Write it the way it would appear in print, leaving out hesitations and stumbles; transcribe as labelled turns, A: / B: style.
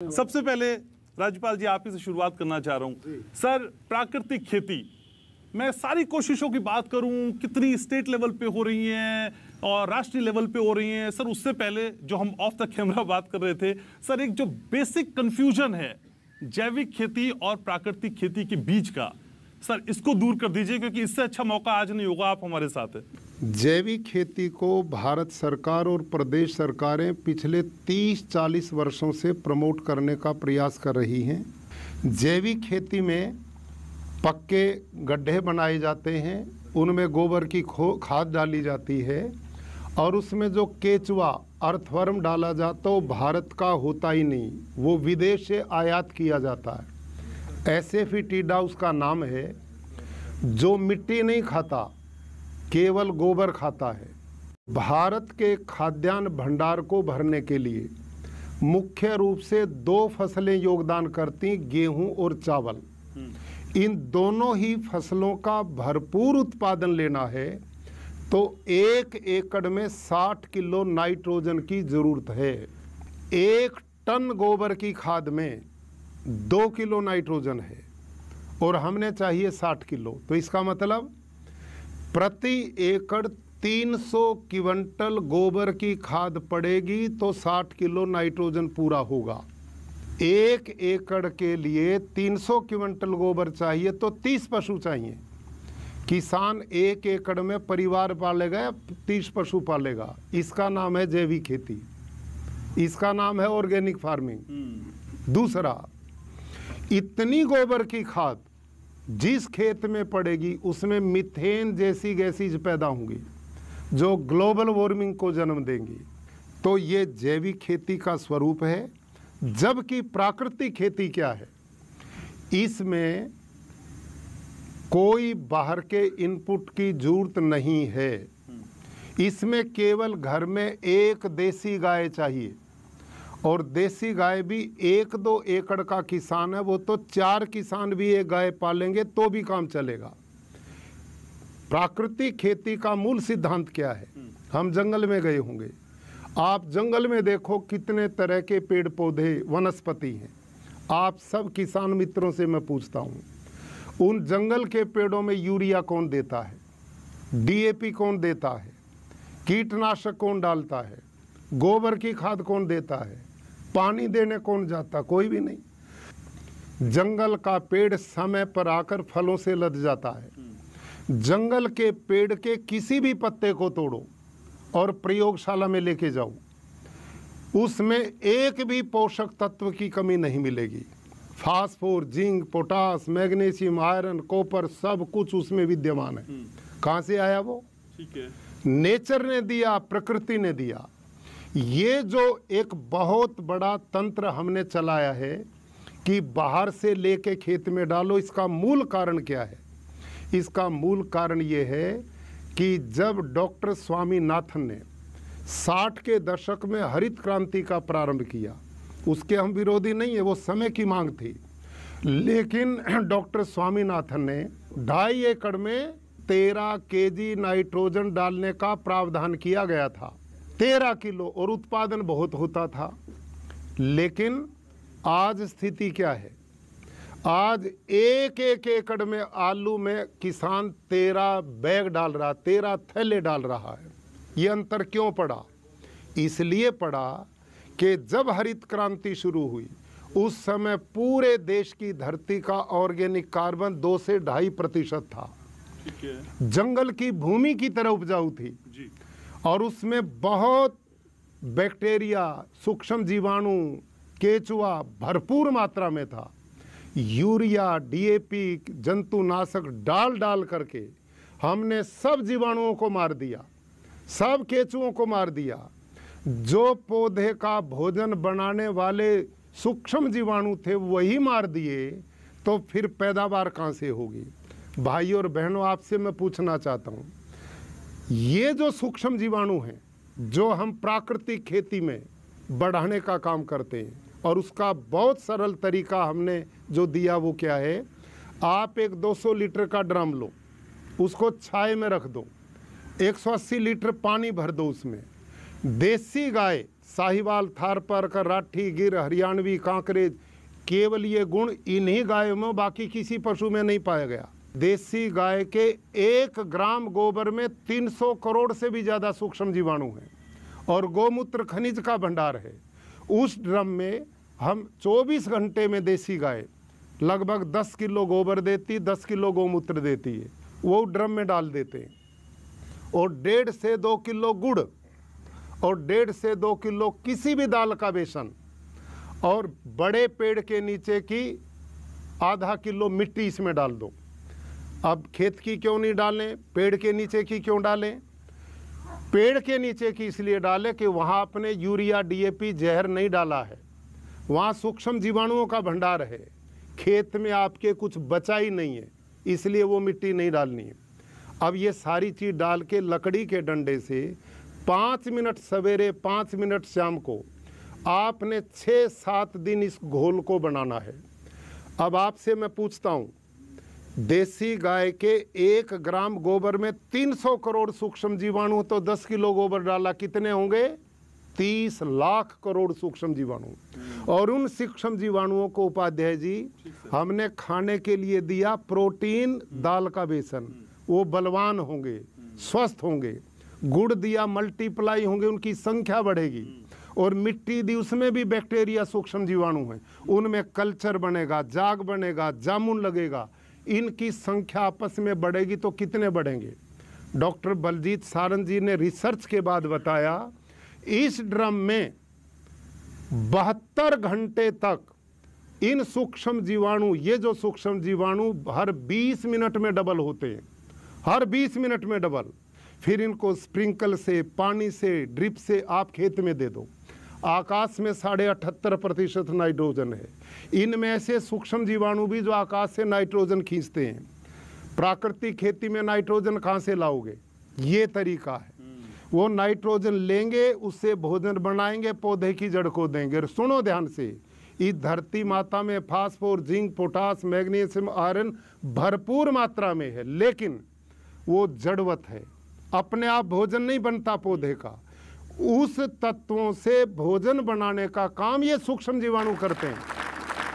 A: सबसे पहले राज्यपाल जी आप ही से शुरुआत करना चाह रहा हूं। सर, प्राकृतिक खेती मैं सारी कोशिशों की बात करूं, कितनी स्टेट लेवल पे हो रही हैं और राष्ट्रीय लेवल पे हो रही हैं। सर, उससे पहले जो हम ऑफ द कैमरा बात कर रहे थे, सर एक जो बेसिक कंफ्यूजन है जैविक खेती और प्राकृतिक खेती के बीच का, सर इसको दूर कर दीजिए, क्योंकि इससे अच्छा मौका आज नहीं होगा। आप हमारे साथ हैं।
B: जैविक खेती को भारत सरकार और प्रदेश सरकारें पिछले 30-40 वर्षों से प्रमोट करने का प्रयास कर रही हैं। जैविक खेती में पक्के गड्ढे बनाए जाते हैं, उनमें गोबर की खाद डाली जाती है और उसमें जो केचुआ अर्थवर्म डाला जाता वो भारत का होता ही नहीं, वो विदेश से आयात किया जाता है। एसेफिटिडा उसका नाम है, जो मिट्टी नहीं खाता, केवल गोबर खाता है। भारत के खाद्यान्न भंडार को भरने के लिए मुख्य रूप से 2 फसलें योगदान करती, गेहूं और चावल। इन दोनों ही फसलों का भरपूर उत्पादन लेना है तो 1 एकड़ में 60 किलो नाइट्रोजन की जरूरत है। 1 टन गोबर की खाद में 2 किलो नाइट्रोजन है और हमने चाहिए 60 किलो, तो इसका मतलब प्रति एकड़ 300 क्विंटल गोबर की खाद पड़ेगी तो 60 किलो नाइट्रोजन पूरा होगा। 1 एकड़ के लिए 300 क्विंटल गोबर चाहिए तो 30 पशु चाहिए। किसान 1 एकड़ में परिवार पालेगा या 30 पशु पालेगा। इसका नाम है जैविक खेती, इसका नाम है ऑर्गेनिक फार्मिंग। दूसरा, इतनी गोबर की खाद जिस खेत में पड़ेगी उसमें मीथेन जैसी गैसेज पैदा होंगी जो ग्लोबल वार्मिंग को जन्म देंगी। तो ये जैविक खेती का स्वरूप है। जबकि प्राकृतिक खेती क्या है, इसमें कोई बाहर के इनपुट की जरूरत नहीं है। इसमें केवल घर में एक देसी गाय चाहिए, और देसी गाय भी 1-2 एकड़ का किसान है, वो तो 4 किसान भी एक गाय पालेंगे तो भी काम चलेगा। प्राकृतिक खेती का मूल सिद्धांत क्या है? हम जंगल में गए होंगे, आप जंगल में देखो कितने तरह के पेड़ पौधे वनस्पति हैं। आप सब किसान मित्रों से मैं पूछता हूँ, उन जंगल के पेड़ों में यूरिया कौन देता है, डीएपी कौन देता है, कीटनाशक कौन डालता है, गोबर की खाद कौन देता है, पानी देने कौन जाता? कोई भी नहीं। जंगल का पेड़ समय पर आकर फलों से लद जाता है। जंगल के पेड़ के किसी भी पत्ते को तोड़ो और प्रयोगशाला में लेके जाओ, उसमें एक भी पोषक तत्व की कमी नहीं मिलेगी। Phosphor, zinc, potash, magnesium, iron, copper सब कुछ उसमें विद्यमान है। कहाँ से आया वो? ठीक है, नेचर ने दिया, प्रकृति ने दिया। ये जो एक बहुत बड़ा तंत्र हमने चलाया है कि बाहर से लेके खेत में डालो, इसका मूल कारण क्या है? इसका मूल कारण ये है कि जब डॉक्टर स्वामीनाथन ने 60 के दशक में हरित क्रांति का प्रारंभ किया, उसके हम विरोधी नहीं है, वो समय की मांग थी, लेकिन डॉक्टर स्वामीनाथन ने 2.5 एकड़ में 13 केजी नाइट्रोजन डालने का प्रावधान किया गया था, 13 किलो, और उत्पादन बहुत होता था। लेकिन आज स्थिति क्या है? आज 1-1 एकड़ में आलू में किसान 13 बैग डाल रहा, 13 थैले डाल रहा है। ये अंतर क्यों पड़ा? इसलिए पड़ा कि जब हरित क्रांति शुरू हुई उस समय पूरे देश की धरती का ऑर्गेनिक कार्बन 2 से 2.5% था। जंगल की भूमि की तरह उपजाऊ थी जी। और उसमें बहुत बैक्टीरिया, सूक्ष्म जीवाणु, केचुआ भरपूर मात्रा में था। यूरिया, डीएपी, जंतुनाशक डाल करके हमने सब जीवाणुओं को मार दिया, सब केचुओं को मार दिया। जो पौधे का भोजन बनाने वाले सूक्ष्म जीवाणु थे वही मार दिए, तो फिर पैदावार कहाँ से होगी? भाई और बहनों, आपसे मैं पूछना चाहता हूँ, ये जो सूक्ष्म जीवाणु हैं जो हम प्राकृतिक खेती में बढ़ाने का काम करते हैं, और उसका बहुत सरल तरीका हमने जो दिया वो क्या है? आप एक 200 लीटर का ड्रम लो, उसको छाए में रख दो, 180 लीटर पानी भर दो, उसमें देसी गाय साहिवाल, थारपारकर, राठी, गिर, हरियाणवी, कांकरेज, केवल ये गुण इन्हीं गायों में, बाकी किसी पशु में नहीं पाया गया। देसी गाय के 1 ग्राम गोबर में 300 करोड़ से भी ज़्यादा सूक्ष्म जीवाणु हैं और गोमूत्र खनिज का भंडार है। उस ड्रम में हम 24 घंटे में देसी गाय लगभग 10 किलो गोबर देती, 10 किलो गोमूत्र देती है, वो ड्रम में डाल देते हैं। और 1.5 से 2 किलो गुड़ और 1.5 से 2 किलो किसी भी दाल का बेसन और बड़े पेड़ के नीचे की आधा किलो मिट्टी इसमें डाल दो। अब खेत की क्यों नहीं डालें, पेड़ के नीचे की क्यों डालें? पेड़ के नीचे की इसलिए डालें कि वहाँ आपने यूरिया, DAP, जहर नहीं डाला है, वहाँ सूक्ष्म जीवाणुओं का भंडार है। खेत में आपके कुछ बचा ही नहीं है, इसलिए वो मिट्टी नहीं डालनी है। अब ये सारी चीज़ डाल के लकड़ी के डंडे से 5 मिनट सवेरे, 5 मिनट शाम को आपने 6-7 दिन इस घोल को बनाना है। अब आपसे मैं पूछता हूँ, देसी गाय के 1 ग्राम गोबर में 300 करोड़ सूक्ष्म जीवाणु, तो 10 किलो गोबर डाला, कितने होंगे? 30 लाख करोड़ सूक्ष्म जीवाणु। और उन सूक्ष्म जीवाणुओं को उपाध्याय जी हमने खाने के लिए दिया प्रोटीन, दाल का बेसन, वो बलवान होंगे, स्वस्थ होंगे। गुड़ दिया, मल्टीप्लाई होंगे, उनकी संख्या बढ़ेगी। और मिट्टी दी, उसमें भी बैक्टीरिया, सूक्ष्म जीवाणु हैं, उनमें कल्चर बनेगा, जाग बनेगा, जामुन लगेगा, इनकी संख्या आपस में बढ़ेगी तो कितने बढ़ेंगे? डॉक्टर बलजीत सारंग जी ने रिसर्च के बाद बताया, इस ड्रम में 72 घंटे तक इन सूक्ष्म जीवाणु, ये जो सूक्ष्म जीवाणु हर 20 मिनट में डबल होते हैं, हर 20 मिनट में डबल। फिर इनको स्प्रिंकल से, पानी से, ड्रिप से आप खेत में दे दो। आकाश में 78% नाइट्रोजन है। इनमें ऐसे सूक्ष्म जीवाणु भी जो आकाश से नाइट्रोजन खींचते हैं। प्राकृतिक खेती में नाइट्रोजन कहाँ से लाओगे? ये तरीका है। वो नाइट्रोजन लेंगे, उससे भोजन बनाएंगे, पौधे की जड़ को देंगे। सुनो ध्यान से, इस धरती माता में phosphor, zinc, potash, magnesium, iron भरपूर मात्रा में है, लेकिन वो जड़वत है, अपने आप भोजन नहीं बनता पौधे का। उस तत्वों से भोजन बनाने का काम ये सूक्ष्म जीवाणु करते हैं।